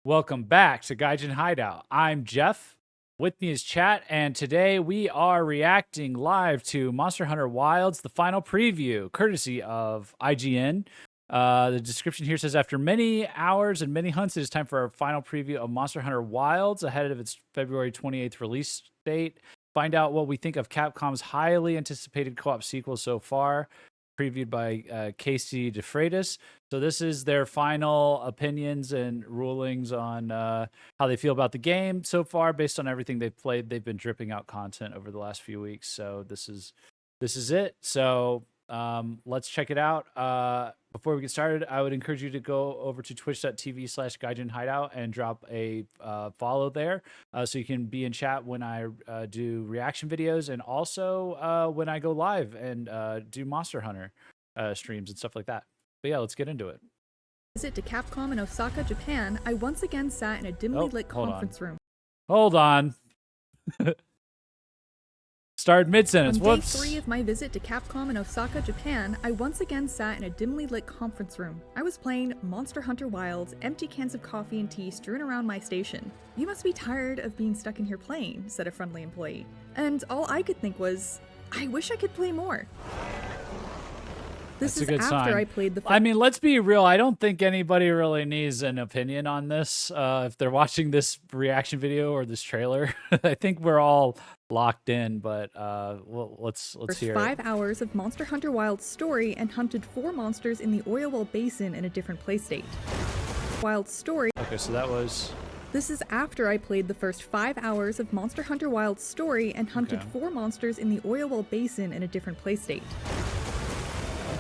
Welcome back to Gaijin Hideout. I'm Jeff. With me is Chat, and today we are reacting live to Monster Hunter Wilds, the final preview, courtesy of IGN. The description here says, after many hours and many hunts, it is time for our final preview of Monster Hunter Wilds ahead of its February 28th release date. Find out what we think of Capcom's highly anticipated co-op sequel so far, previewed by Casey DeFreitas. So this is their final opinions and rulings on how they feel about the game so far, based on everything they've played. They've been dripping out content over the last few weeks, so this is it. So let's check it out. Before we get started, I would encourage you to go over to twitch.tv/Gaijin Hideout and drop a follow there, so you can be in chat when I do reaction videos, and also when I go live and do Monster Hunter streams and stuff like that. But yeah, let's get into it. Visit to Capcom in Osaka, Japan, I once again sat in a dimly lit conference room. Hold on. Start mid-sentence. On day 3 of my visit to Capcom in Osaka, Japan, I once again sat in a dimly lit conference room. I was playing Monster Hunter Wilds, empty cans of coffee and tea strewn around my station. "You must be tired of being stuck in here playing," said a friendly employee. And all I could think was, I wish I could play more. This is after I played the... I mean, let's be real. I don't think anybody really needs an opinion on this. If they're watching this reaction video or this trailer, I think we're all locked in. But well, let's hear 5 hours of Monster Hunter Wilds story and hunted 4 monsters in the Oilwell Basin in a different play state. Wilds story. Okay, so that was... This is after I played the first 5 hours of Monster Hunter Wilds story and hunted 4 monsters in the Oilwell Basin in a different play state.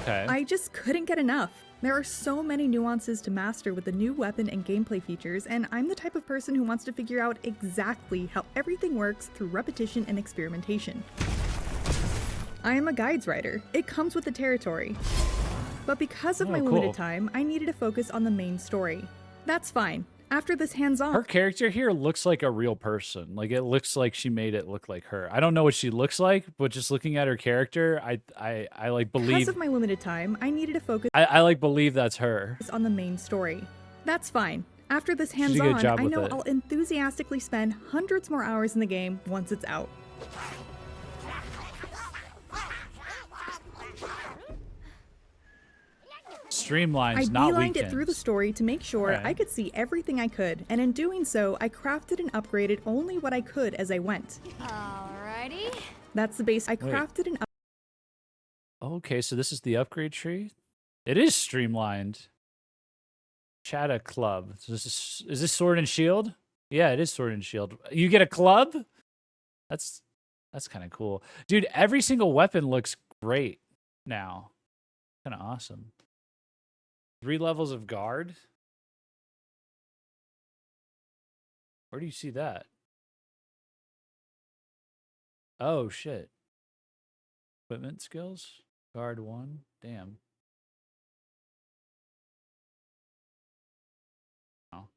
Okay. I just couldn't get enough. There are so many nuances to master with the new weapon and gameplay features, and I'm the type of person who wants to figure out exactly how everything works through repetition and experimentation. I am a guides writer. It comes with the territory. But because of my limited time, I needed to focus on the main story. That's fine. After this hands-on... Her character here looks like a real person. Like, it looks like she made it look like her. I don't know what she looks like, but just looking at her character, I like believe... Because of my limited time, I needed to focus... I like believe that's her. ...on the main story. That's fine. After this hands-on, I know I'll enthusiastically spend hundreds more hours in the game once it's out. Streamlines, not weekends. I beelined it through the story to make sure I could see everything I could, and in doing so, I crafted and upgraded only what I could as I went. Alrighty. That's the base. I crafted and... Okay, so this is the upgrade tree? It is streamlined. Chatta club. So is this Sword and Shield? Yeah, it is Sword and Shield. You get a club? That's kind of cool. Dude, every single weapon looks great now. Kind of awesome. 3 levels of guard? Where do you see that? Oh, shit. Equipment skills? Guard 1? Damn. Oh.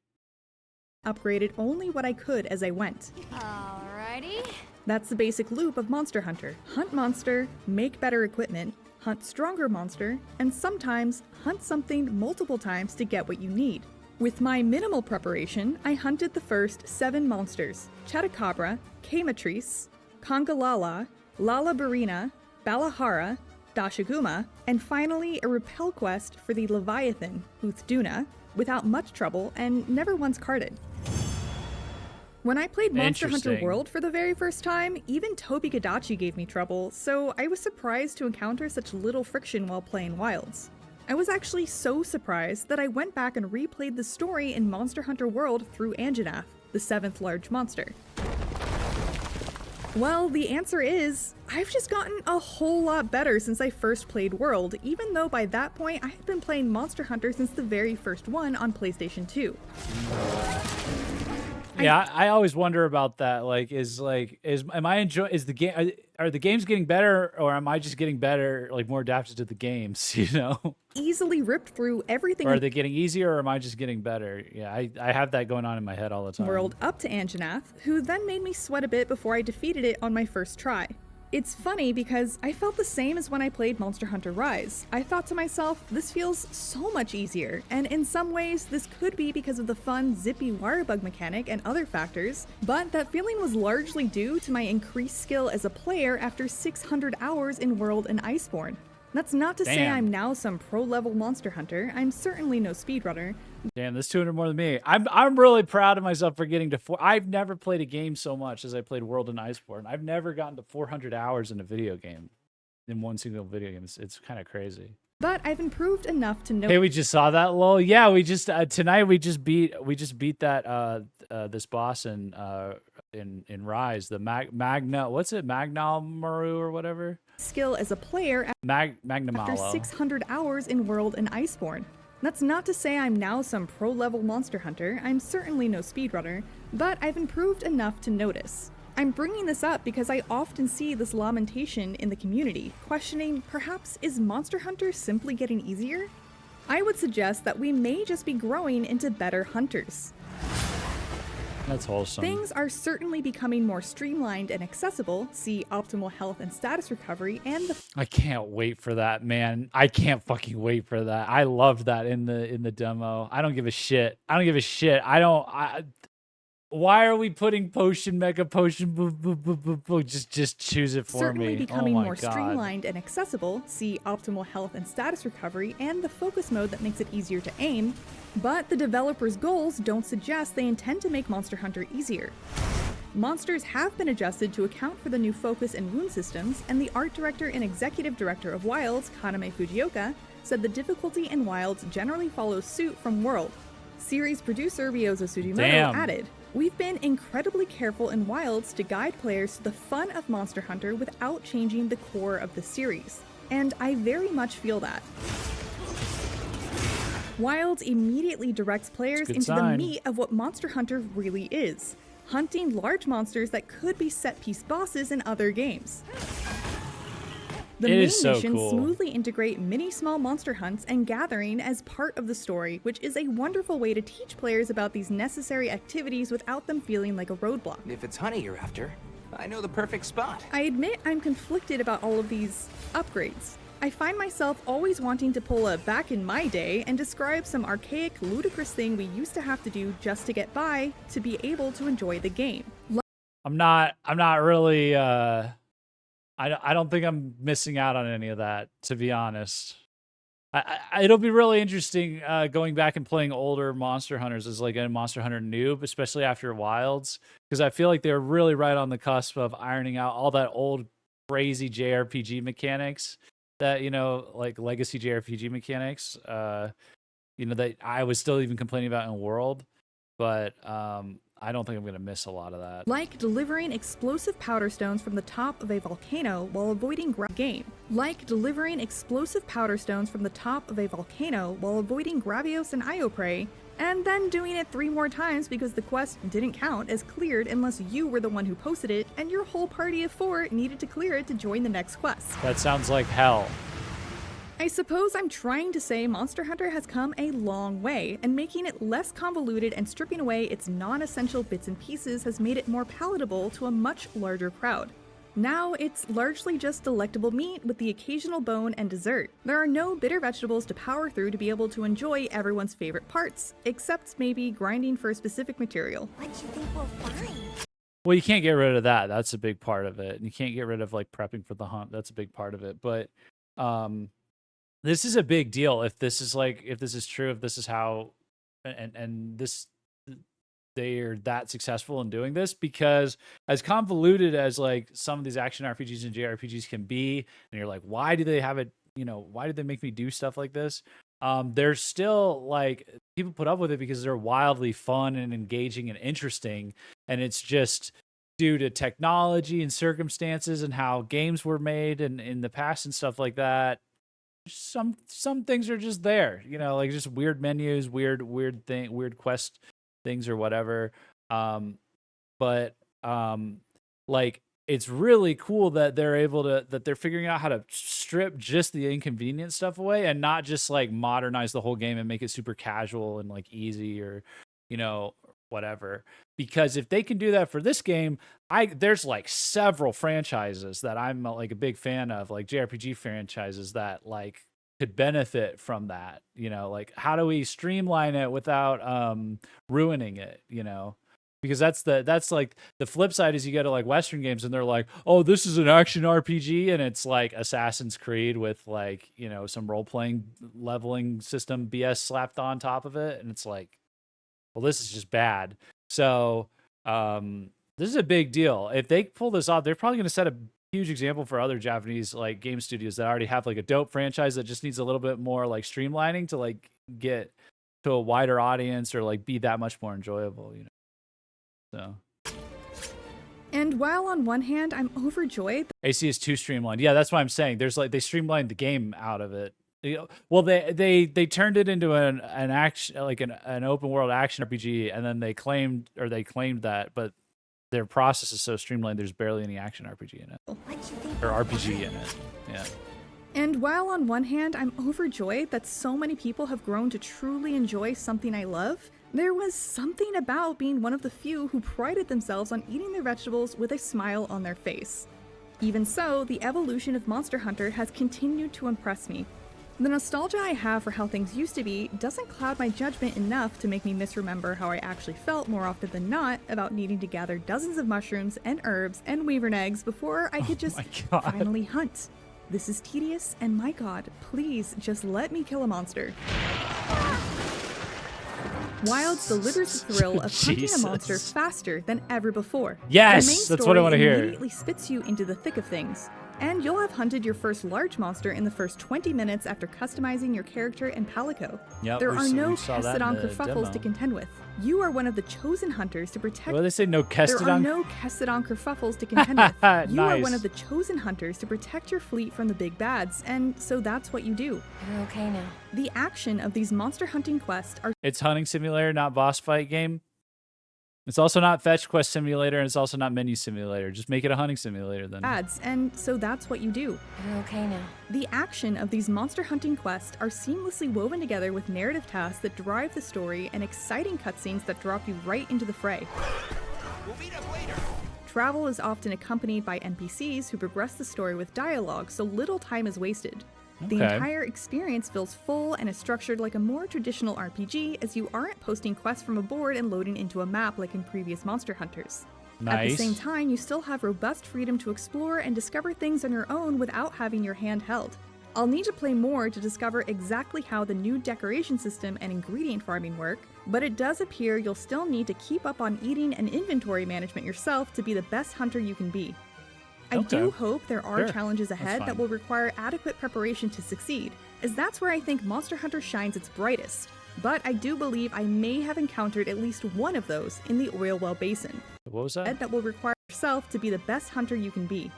Upgraded only what I could as I went. Alrighty. That's the basic loop of Monster Hunter. Hunt monster, make better equipment, hunt stronger monster, and sometimes hunt something multiple times to get what you need. With my minimal preparation, I hunted the first 7 monsters: Chatacabra, Kamatrice, Congalala, Lalabarina, Balahara, Dashaguma, and finally a repel quest for the Leviathan, Uthduna, without much trouble and never once carded. When I played Monster Hunter World for the very first time, even Tobi-Kadachi gave me trouble, so I was surprised to encounter such little friction while playing Wilds. I was actually so surprised that I went back and replayed the story in Monster Hunter World through Anjanath, the 7th large monster. Well, the answer is, I've just gotten a whole lot better since I first played World, even though by that point I had been playing Monster Hunter since the very first one on PlayStation 2. Yeah, I always wonder about that. Like, am I enjoying? Is the game? Are the games getting better, or am I just getting better, like more adapted to the games? You know, easily ripped through everything. Or are they getting easier, or am I just getting better? Yeah, I have that going on in my head all the time. World up to Anjanath, who then made me sweat a bit before I defeated it on my first try. It's funny because I felt the same as when I played Monster Hunter Rise. I thought to myself, this feels so much easier, and in some ways this could be because of the fun zippy wire bug mechanic and other factors, but that feeling was largely due to my increased skill as a player after 600 hours in World and Iceborne. That's not to say Damn. I'm now some pro-level Monster Hunter, I'm certainly no speedrunner. Damn, that's 200 more than me. I'm really proud of myself for getting to 4. I've never played a game so much as I played World and Iceborne. I've never gotten to 400 hours in a video game, in one single video game. It's kind of crazy. But I've improved enough to know. Hey, we just saw that, lol. Yeah, we just tonight we just beat that this boss in Rise, the Magna, what's it, Magnamaru or whatever? Skill as a player Magnamalo. after 600 hours in World and Iceborne. That's not to say I'm now some pro-level Monster Hunter, I'm certainly no speedrunner, but I've improved enough to notice. I'm bringing this up because I often see this lamentation in the community, questioning, perhaps is Monster Hunter simply getting easier? I would suggest that we may just be growing into better hunters. That's wholesome. Things are certainly becoming more streamlined and accessible, see optimal health and status recovery, and the I can't wait for that, man. I can't fucking wait for that. I loved that in the demo. I don't give a shit. Why are we putting potion, mega potion, just choose it for certainly me. becoming Oh my more God. streamlined and accessible, see optimal health and status recovery, and the focus mode that makes it easier to aim, but the developers' goals don't suggest they intend to make Monster Hunter easier. Monsters have been adjusted to account for the new focus and wound systems, and the art director and executive director of Wilds, Kaname Fujioka, said the difficulty in Wilds generally follows suit from World. Series producer Ryozo Sugimoto added, "We've been incredibly careful in Wilds to guide players to the fun of Monster Hunter without changing the core of the series, and I very much feel that." Wilds immediately directs players into the meat of what Monster Hunter really is, hunting large monsters that could be set-piece bosses in other games. The main missions smoothly integrate many small monster hunts and gathering as part of the story, which is a wonderful way to teach players about these necessary activities without them feeling like a roadblock. If it's honey you're after, I know the perfect spot. I admit I'm conflicted about all of these upgrades. I find myself always wanting to pull a back in my day and describe some archaic, ludicrous thing we used to have to do just to get by to be able to enjoy the game. I'm not really I don't think I'm missing out on any of that, to be honest. It'll be really interesting going back and playing older Monster Hunters as like a Monster Hunter noob, especially after Wilds, because I feel like they're really right on the cusp of ironing out all that old crazy JRPG mechanics that, you know, like legacy JRPG mechanics, you know, that I was still even complaining about in World, but I don't think I'm going to miss a lot of that. Like delivering explosive powder stones from the top of a volcano while avoiding Gravios and Ioprey, and then doing it 3 more times because the quest didn't count as cleared unless you were the one who posted it and your whole party of 4 needed to clear it to join the next quest. That sounds like hell. I suppose I'm trying to say Monster Hunter has come a long way, and making it less convoluted and stripping away its non-essential bits and pieces has made it more palatable to a much larger crowd. Now it's largely just delectable meat with the occasional bone and dessert. There are no bitter vegetables to power through to be able to enjoy everyone's favorite parts, except maybe grinding for a specific material. What you think we'll find? Well, you can't get rid of that. That's a big part of it. And you can't get rid of like prepping for the hunt. That's a big part of it. But this is a big deal if this is true, if this is how and this they're that successful in doing this, because as convoluted as like some of these action RPGs and JRPGs can be, and you're like, why do they have it, you know, why did they make me do stuff like this? There's still like people put up with it because they're wildly fun and engaging and interesting, and it's just due to technology and circumstances and how games were made and in the past and stuff like that. Some things are just there, you know, like just weird menus, weird quest things or whatever. But like it's really cool that they're figuring out how to strip just the inconvenient stuff away and not just like modernize the whole game and make it super casual and like easy or, you know, whatever. because if they can do that for this game, there's like several franchises that I'm like a big fan of, like JRPG franchises that like could benefit from that. You know, like how do we streamline it without ruining it? You know, because that's like the flip side is you go to like Western games and they're like, oh, this is an action RPG, and it's like Assassin's Creed with like, you know, some role playing leveling system BS slapped on top of it, and it's like, well, this is just bad. So this is a big deal. If they pull this off, they're probably going to set a huge example for other Japanese like game studios that already have like a dope franchise that just needs a little bit more like streamlining to like get to a wider audience or like be that much more enjoyable, you know. So. And while on one hand, I'm overjoyed. AC is too streamlined. Yeah, that's what I'm saying. There's like they streamlined the game out of it. Well, they turned it into an action, like an open world action RPG, and then they claimed that, but their process is so streamlined. There's barely any action RPG in it, or RPG in it. Yeah. And while on one hand, I'm overjoyed that so many people have grown to truly enjoy something I love, there was something about being one of the few who prided themselves on eating their vegetables with a smile on their face. Even so, the evolution of Monster Hunter has continued to impress me. The nostalgia I have for how things used to be doesn't cloud my judgment enough to make me misremember how I actually felt more often than not about needing to gather dozens of mushrooms and herbs and wyvern eggs before I could just finally hunt. This is tedious, and my god, please just let me kill a monster. Wilds delivers the thrill of hunting a monster faster than ever before. Yes, the main that's what I want to hear. Immediately spits you into the thick of things, and you'll have hunted your first large monster in the first 20 minutes after customizing your character and palico. Yep, there are no Kestodon kerfuffles to contend with. You are one of the chosen hunters to protect. Well, they say no Kestodon. There are no Kestodon kerfuffles to contend with. You are Nice. one of the chosen hunters to protect your fleet from the big bads, and so that's what you do. You're okay now. The action of these monster hunting quests are It's hunting simulator, not boss fight game. It's also not fetch quest simulator, and it's also not menu simulator. Just make it a hunting simulator then. ads, and so that's what you do. You're okay now. The action of these monster hunting quests are seamlessly woven together with narrative tasks that drive the story and exciting cutscenes that drop you right into the fray. We'll meet up later. Travel is often accompanied by NPCs who progress the story with dialogue, so little time is wasted. The Okay. entire experience feels full and is structured like a more traditional RPG, as you aren't posting quests from a board and loading into a map like in previous Monster Hunters. At the Nice. same time, you still have robust freedom to explore and discover things on your own without having your hand held. I'll need to play more to discover exactly how the new decoration system and ingredient farming work, but it does appear you'll still need to keep up on eating and inventory management yourself to be the best hunter you can be. I do Okay. hope there are Sure. challenges That's ahead fine. that will require adequate preparation to succeed, as that's where I think Monster Hunter shines its brightest. But I do believe I may have encountered at least one of those in the Oilwell Basin. What was that? That will require yourself to be the best hunter you can be.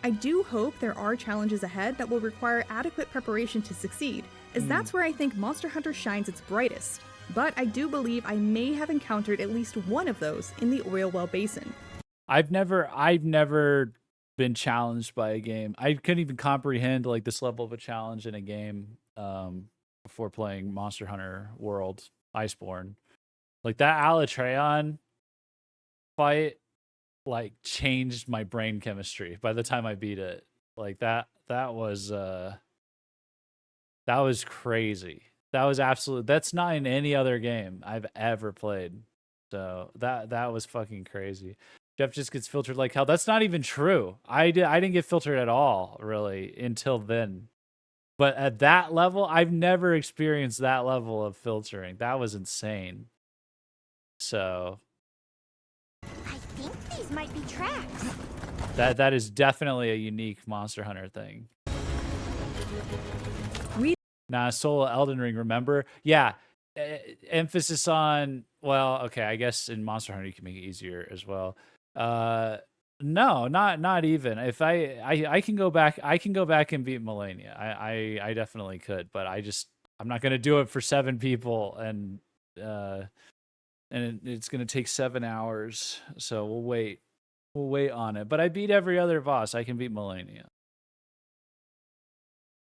I do hope there are challenges ahead that will require adequate preparation to succeed, as that's where I think Monster Hunter shines its brightest. But I do believe I may have encountered at least one of those in the Oilwell Basin. I've never been challenged by a game. I couldn't even comprehend like this level of a challenge in a game before playing Monster Hunter World Iceborne. Like that Alatreon fight like changed my brain chemistry by the time I beat it. Like that was crazy. That was absolute. That's not in any other game I've ever played. So that was fucking crazy. Jeff just gets filtered like hell. That's not even true. I didn't get filtered at all, really, until then. But at that level, I've never experienced that level of filtering. That was insane. So I think these might be tracks. that is definitely a unique Monster Hunter thing. Nah, solo Elden Ring, remember? Yeah. Emphasis on, well, okay, I guess in Monster Hunter you can make it easier as well. No, not even. If I can go back, and beat Melania. I definitely could, but I'm not gonna do it for 7 people, and it's gonna take 7 hours. So we'll wait on it. But I beat every other boss. I can beat Melania.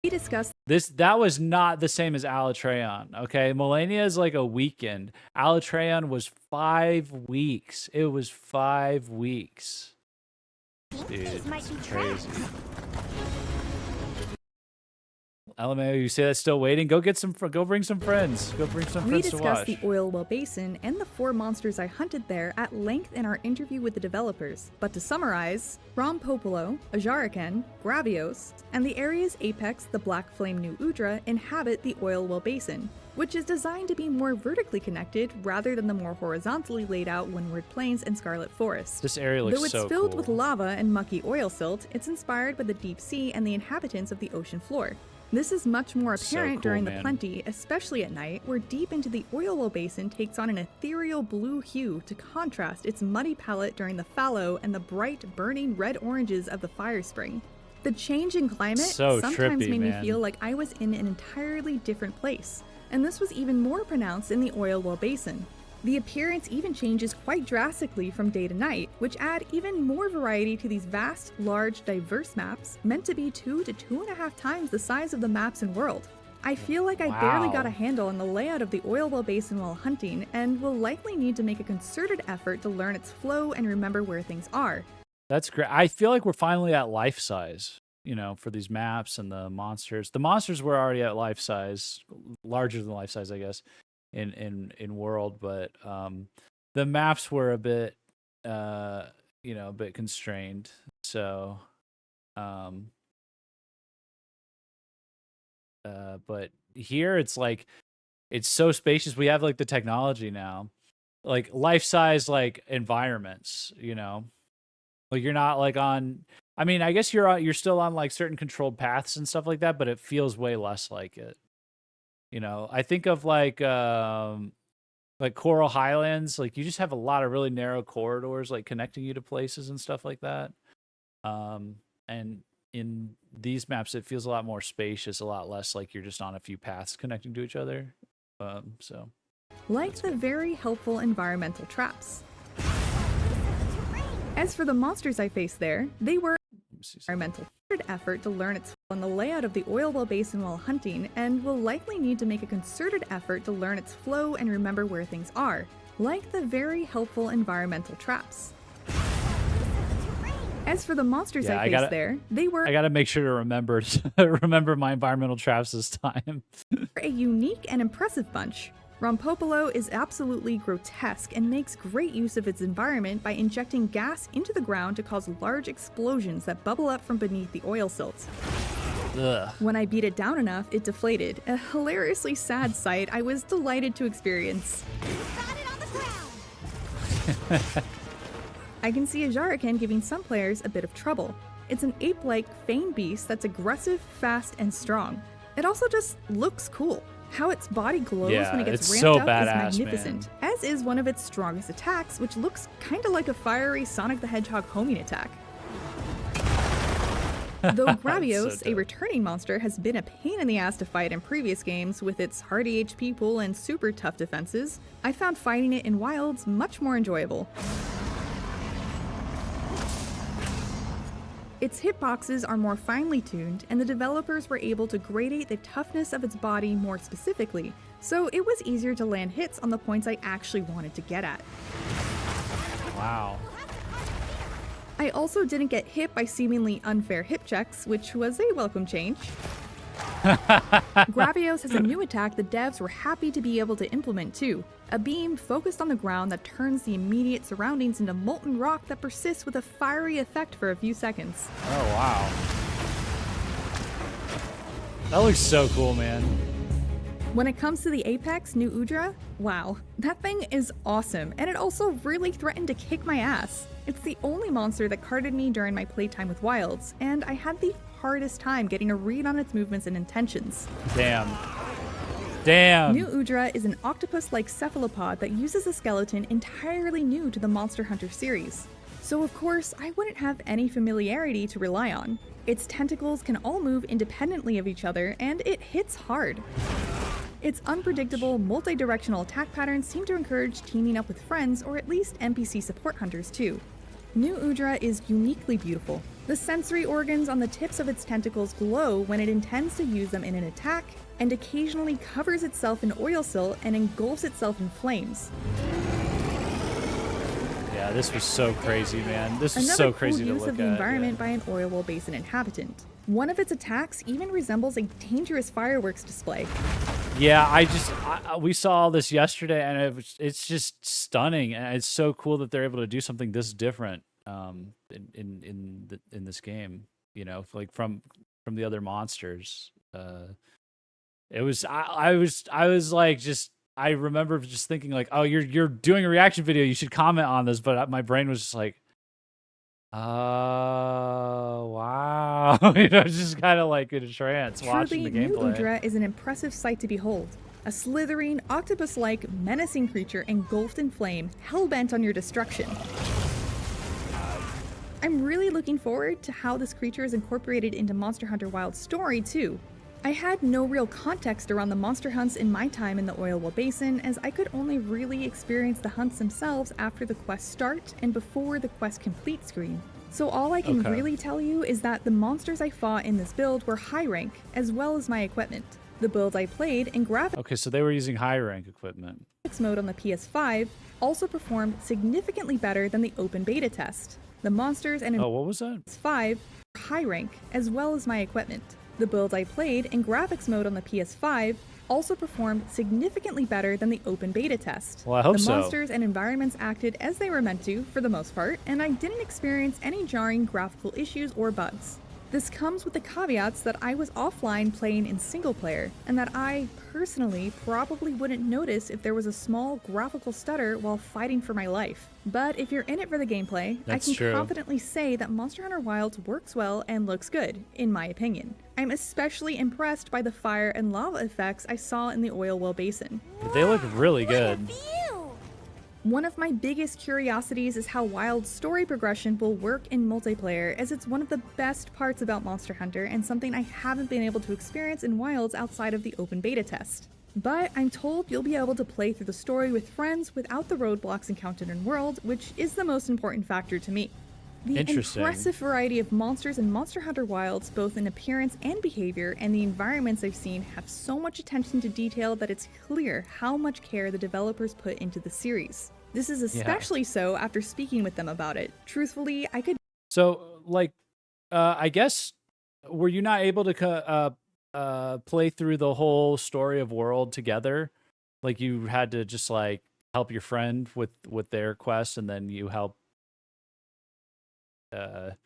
We discussed That was not the same as Alatreon. Okay, Melania is like a weekend. Alatreon was 5 weeks. It was 5 weeks. Dude, These might it's be crazy. traps. LMAO, you say that's still waiting? Go get some. Go bring some friends. Go bring some We friends to discussed watch. the Oilwell Basin and the 4 monsters I hunted there at length in our interview with the developers. But to summarize, Rompopolo, Ajaraken, Gravios, and the area's apex, the Black Flame New Udra, inhabit the Oilwell Basin, which is designed to be more vertically connected rather than the more horizontally laid out Windward Plains and Scarlet Forest. This area looks Though it's so filled cool. with lava and mucky oil silt, it's inspired by the deep sea and the inhabitants of the ocean floor. This is much more So apparent cool, during man. the plenty, especially at night, where deep into the Oilwell Basin takes on an ethereal blue hue to contrast its muddy palette during the fallow and the bright, burning red oranges of the fire spring. The change in climate So sometimes trippy, made man. me feel like I was in an entirely different place, and this was even more pronounced in the Oilwell Basin. The appearance even changes quite drastically from day to night, which add even more variety to these vast, large, diverse maps, meant to be 2 to 2.5 times the size of the maps in world. I feel like I barely Wow. got a handle on the layout of the Oilwell Basin while hunting, and will likely need to make a concerted effort to learn its flow and remember where things are. That's great. I feel like we're finally at life size, you know, for these maps and the monsters. The monsters were already at life size, larger than life size, I guess, in world, but the maps were a bit you know, a bit constrained. So but here it's like it's so spacious. We have like the technology now. Like life size like environments, you know. Like you're not like on I mean, I guess you're still on like certain controlled paths and stuff like that, but it feels way less like it. You know, I think of like Coral Highlands, like you just have a lot of really narrow corridors like connecting you to places and stuff like that. And in these maps it feels a lot more spacious, a lot less like you're just on a few paths connecting to each other. So Like the very helpful environmental traps. As for the monsters I faced there, they were let me see something. environmental effort to learn its on the layout of the Oilwell Basin while hunting, and will likely need to make a concerted effort to learn its flow and remember where things are, like the very helpful environmental traps. As for the monsters Yeah, I I faced gotta- there, they were I got to make sure to remember my environmental traps this time. a unique and impressive bunch. Rompopolo is absolutely grotesque and makes great use of its environment by injecting gas into the ground to cause large explosions that bubble up from beneath the oil silts. Ugh. When I beat it down enough, it deflated, a hilariously sad sight I was delighted to experience. Got it on the ground. I can see Ajaraken giving some players a bit of trouble. It's an ape-like fang beast that's aggressive, fast, and strong. It also just looks cool. How its body glows Yeah, when it gets it's ramped so up badass, is magnificent, as is one of its strongest attacks, which looks kinda like a fiery Sonic the Hedgehog homing attack. Though Gravios, so a dope. returning monster, has been a pain in the ass to fight in previous games with its hardy HP pool and super tough defenses, I found fighting it in Wilds much more enjoyable. Its hitboxes are more finely tuned, and the developers were able to gradate the toughness of its body more specifically, so it was easier to land hits on the points I actually wanted to get at. Wow. I also didn't get hit by seemingly unfair hip checks, which was a welcome change. Gravios has a new attack the devs were happy to be able to implement too. A beam focused on the ground that turns the immediate surroundings into molten rock that persists with a fiery effect for a few seconds. Oh wow. That looks so cool, man. When it comes to the Apex New Udra, wow, that thing is awesome, and it also really threatened to kick my ass. It's the only monster that carded me during my playtime with Wilds, and I had the hardest time getting a read on its movements and intentions. Damn. Damn. New Udra is an octopus-like cephalopod that uses a skeleton entirely new to the Monster Hunter series. So of course, I wouldn't have any familiarity to rely on. Its tentacles can all move independently of each other, and it hits hard. Its unpredictable, multi-directional attack patterns seem to encourage teaming up with friends or at least NPC support hunters too. New Udra is uniquely beautiful. The sensory organs on the tips of its tentacles glow when it intends to use them in an attack, and occasionally covers itself in oil silt and engulfs itself in flames. Yeah, this was so crazy, man. This was Another so cool crazy to use look of the at. environment by an Oilwell Basin inhabitant. One of its attacks even resembles a dangerous fireworks display. Yeah, we saw all this yesterday, and it's just stunning, and it's so cool that they're able to do something this different in this game. You know, like from the other monsters. It was I was like just I remember just thinking like, oh, you're doing a reaction video, you should comment on this, but my brain was just like, oh wow, you know, just kind of like in a trance watching the Truly, New gameplay. Udra is an impressive sight to behold. A slithering, octopus-like, menacing creature engulfed in flame, hell-bent on your destruction. I'm really looking forward to how this creature is incorporated into Monster Hunter Wilds story too. I had no real context around the monster hunts in my time in the Oilwell Basin, as I could only really experience the hunts themselves after the quest start and before the quest complete screen. So all I can really tell you is that the monsters I fought in this build were high rank, as well as my equipment. The build I played in graphics Okay, so they were using high rank equipment. mode on the PS5 also performed significantly better than the open beta test. The monsters and Oh, what was that? PS5 were high rank, as well as my equipment. The build I played in graphics mode on the PS5 also performed significantly better than the open beta test. Well, I hope so. The monsters and environments acted as they were meant to, for the most part, and I didn't experience any jarring graphical issues or bugs. This comes with the caveats that I was offline playing in single player, and that I, personally, probably wouldn't notice if there was a small graphical stutter while fighting for my life. But if you're in it for the gameplay, I can confidently say that Monster Hunter Wilds works well and looks good, in my opinion. I'm especially impressed by the fire and lava effects I saw in the Oilwell Basin. They look really good. One of my biggest curiosities is how Wild's story progression will work in multiplayer, as it's one of the best parts about Monster Hunter and something I haven't been able to experience in Wilds outside of the open beta test. But I'm told you'll be able to play through the story with friends without the roadblocks encountered in World, which is the most important factor to me. The impressive variety of monsters in Monster Hunter Wilds, both in appearance and behavior, and the environments I've seen have so much attention to detail that it's clear how much care the developers put into the series. This is especially so after speaking with them about it. Truthfully, I could... So, like, I guess, were you not able to play through the whole story of World together? Like, you had to just, like, help your friend with their quest, and then you help... did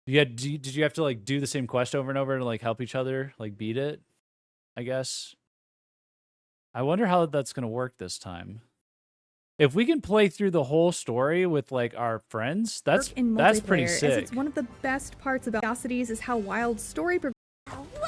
you have to, like, do the same quest over and over to, like, help each other, like, beat it? I guess. I wonder how that's going to work this time. If we can play through the whole story with like our friends, that's pretty sick. As it's one of the best parts about Curiosities is how Wild's story What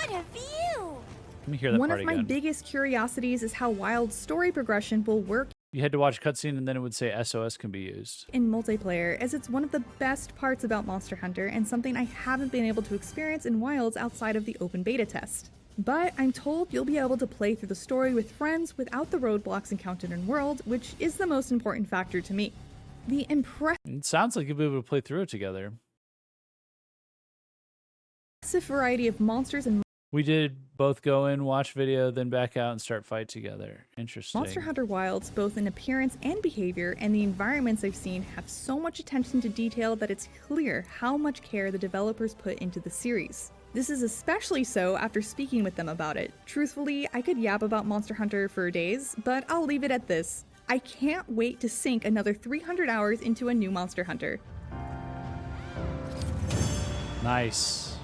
a view! Let me hear that part again. One of my biggest curiosities is how Wild's story progression will work. You had to watch cutscene and then it would say SOS can be used. In multiplayer, as it's one of the best parts about Monster Hunter and something I haven't been able to experience in Wilds outside of the open beta test. But I'm told you'll be able to play through the story with friends without the roadblocks encountered in World, which is the most important factor to me. The It sounds like you'll be able to play through it together. Variety of monsters and we did both go in, watch video, then back out and start fight together. Interesting. Monster Hunter Wilds, both in appearance and behavior, and the environments I've seen have so much attention to detail that it's clear how much care the developers put into the series. This is especially so after speaking with them about it. Truthfully, I could yap about Monster Hunter for days, but I'll leave it at this. I can't wait to sink another 300 hours into a new Monster Hunter. Nice.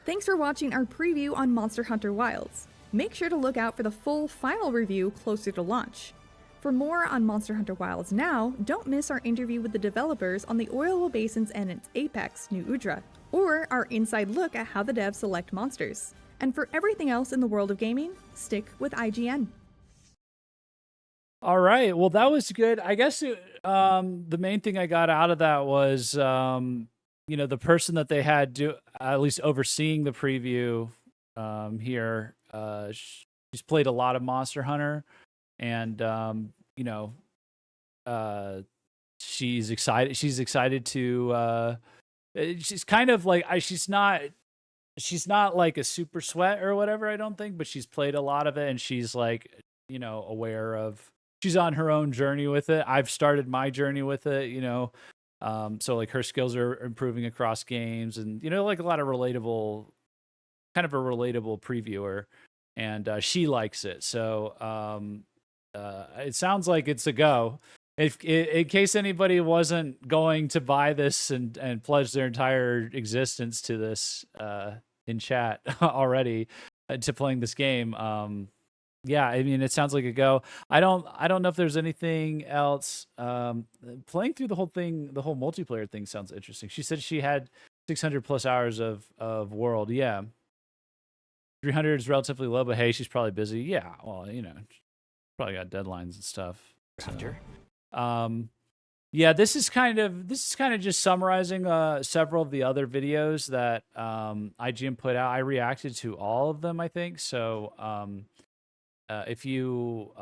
Thanks for watching our preview on Monster Hunter Wilds. Make sure to look out for the full final review closer to launch. For more on Monster Hunter Wilds now, don't miss our interview with the developers on the Oilwell Basins and its apex, New Udra, or our inside look at how the devs select monsters. And for everything else in the world of gaming, stick with IGN. All right, well that was good. I guess the main thing I got out of that was you know, the person that they had do at least overseeing the preview here, she's played a lot of Monster Hunter, and you know, she's excited. She's excited to. She's kind of like she's not like a super sweat or whatever, I don't think, but she's played a lot of it and she's like, aware of, she's on her own journey with it. I've started my journey with it, so like her skills are improving across games and, like a lot of kind of a relatable previewer, and she likes it. So it sounds like it's a go. If in case anybody wasn't going to buy this and pledge their entire existence to this in chat already to playing this game, yeah, I mean it sounds like a go. I don't know if there's anything else. Playing through the whole thing, the whole multiplayer thing sounds interesting. She said she had 600 plus hours of world. Yeah, 300 is relatively low, but hey, she's probably busy. Yeah, well, probably got deadlines and stuff. Hunter. Yeah, this is kind of just summarizing several of the other videos that IGN put out. I reacted to all of them, I think. So if you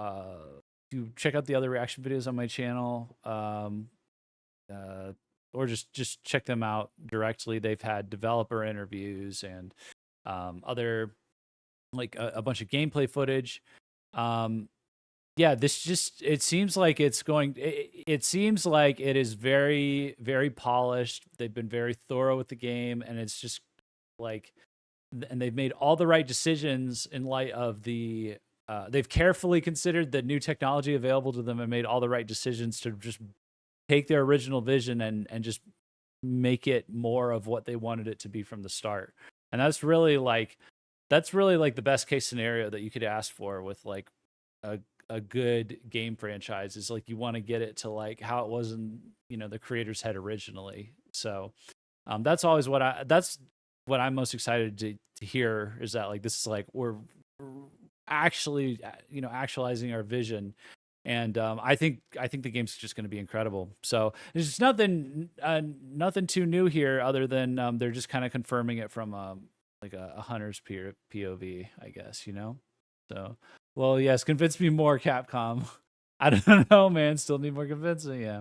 check out the other reaction videos on my channel, or just check them out directly, they've had developer interviews and other like a bunch of gameplay footage. Yeah, it seems like it seems like it is very, very polished. They've been very thorough with the game, and it's just like, and they've made all the right decisions in light of they've carefully considered the new technology available to them and made all the right decisions to just take their original vision and just make it more of what they wanted it to be from the start. And that's really like the best case scenario that you could ask for with like a good game franchise, is like you want to get it to like how it was in the creator's head originally. So that's always what I'm most excited to hear, is that like this is like we're actually actualizing our vision, and I think the game's just going to be incredible. So there's just nothing too new here, other than they're just kind of confirming it from like a hunter's POV, I guess. So. Well, yes, convince me more, Capcom. I don't know, man. Still need more convincing. Yeah.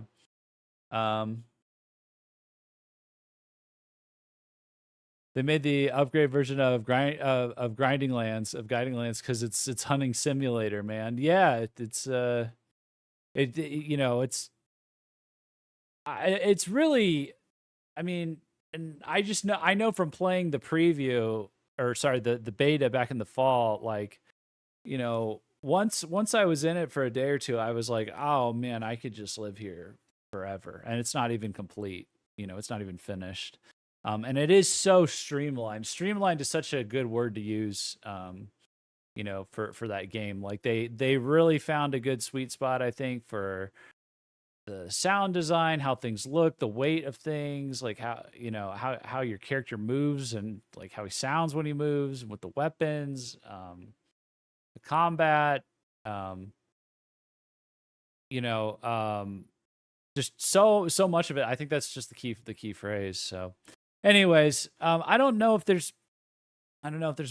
They made the upgrade version of Guiding Lands because it's hunting simulator, man. Yeah, it's really, I mean, and I know from playing the preview, or sorry, the beta back in the fall, like. Once I was in it for a day or two, I was like, oh man, I could just live here forever. And it's not even complete. It's not even finished. And it is so streamlined. Streamlined is such a good word to use, for that game. Like they really found a good sweet spot, I think, for the sound design, how things look, the weight of things, like how your character moves and like how he sounds when he moves, with the weapons, the combat, just so much of it. I think that's just the key phrase. So anyways, I don't know if there's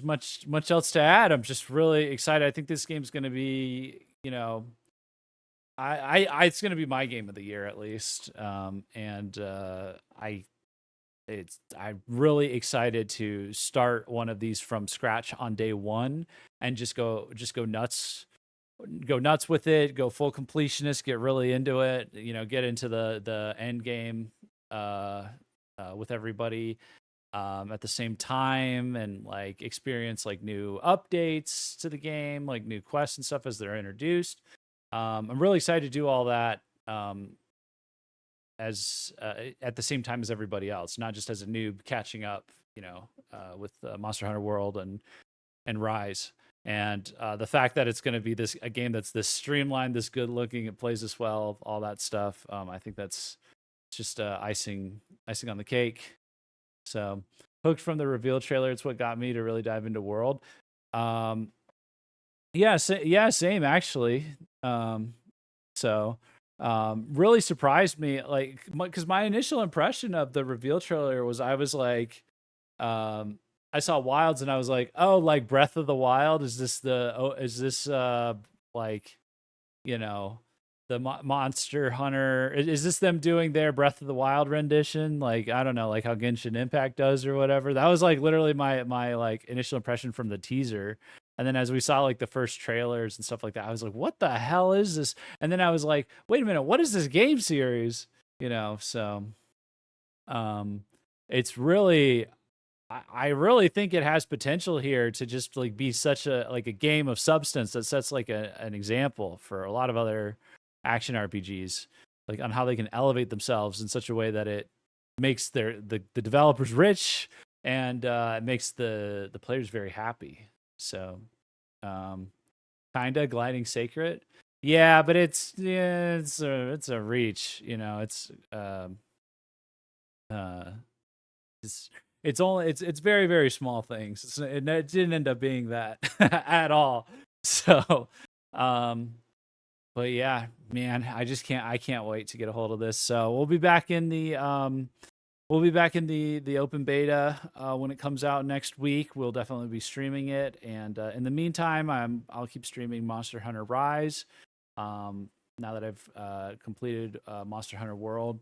much else to add. I'm just really excited. I think this game's going to be, it's going to be my game of the year at least. And I'm really excited to start one of these from scratch on day one and just go nuts with it, go full completionist, get really into it, get into the end game with everybody at the same time, and like experience like new updates to the game, like new quests and stuff as they're introduced. I'm really excited to do all that. As at the same time as everybody else, not just as a noob catching up, with Monster Hunter World and Rise, and the fact that it's going to be a game that's this streamlined, this good looking, it plays this well, all that stuff. I think that's just icing on the cake. So hooked from the reveal trailer. It's what got me to really dive into World. Same actually. Really surprised me, like, because my initial impression of the reveal trailer was, I was like, I saw Wilds and I was like, oh, like Breath of the Wild, is this like, Monster Hunter. Is this them doing their Breath of the Wild rendition? Like, I don't know, like how Genshin Impact does or whatever. That was like literally my like initial impression from the teaser. And then as we saw like the first trailers and stuff like that, I was like, what the hell is this? And then I was like, wait a minute, what is this game series? You know, so it's really I really think it has potential here to just like be such a game of substance that sets like an example for a lot of other action RPGs, like on how they can elevate themselves in such a way that it makes the developers rich and it makes the players very happy. So kinda gliding sacred. Yeah, but it's a reach, you know. Uh it's very very small things. It didn't end up being that at all. So, but yeah, man, I can't wait to get a hold of this. So we'll be back in the open beta when it comes out next week. We'll definitely be streaming it, and in the meantime, I'll keep streaming Monster Hunter Rise. Now that I've completed Monster Hunter World.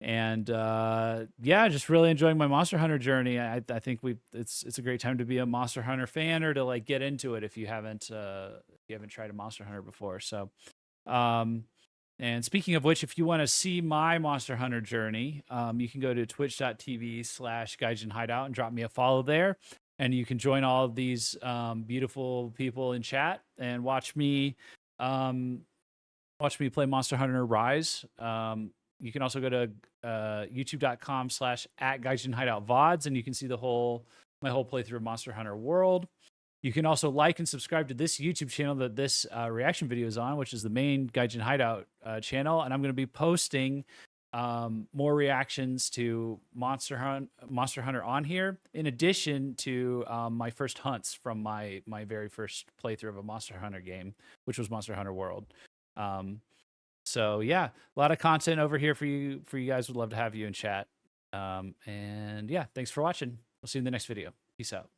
And yeah, just really enjoying my Monster Hunter journey. I think it's a great time to be a Monster Hunter fan or to like get into it if you haven't tried a Monster Hunter before. So and speaking of which, if you want to see my Monster Hunter journey, you can go to twitch.tv/Gaijin Hideout and drop me a follow there. And you can join all of these beautiful people in chat and watch me play Monster Hunter Rise. You can also go to youtube.com/@Gaijin Hideout VODs, and you can see my whole playthrough of Monster Hunter World. You can also like and subscribe to this YouTube channel that this reaction video is on, which is the main Gaijin Hideout channel. And I'm going to be posting more reactions to Monster Hunter on here, in addition to my first hunts from my very first playthrough of a Monster Hunter game, which was Monster Hunter World. So yeah, a lot of content over here for you guys. Would love to have you in chat. And yeah, thanks for watching. We'll see you in the next video. Peace out.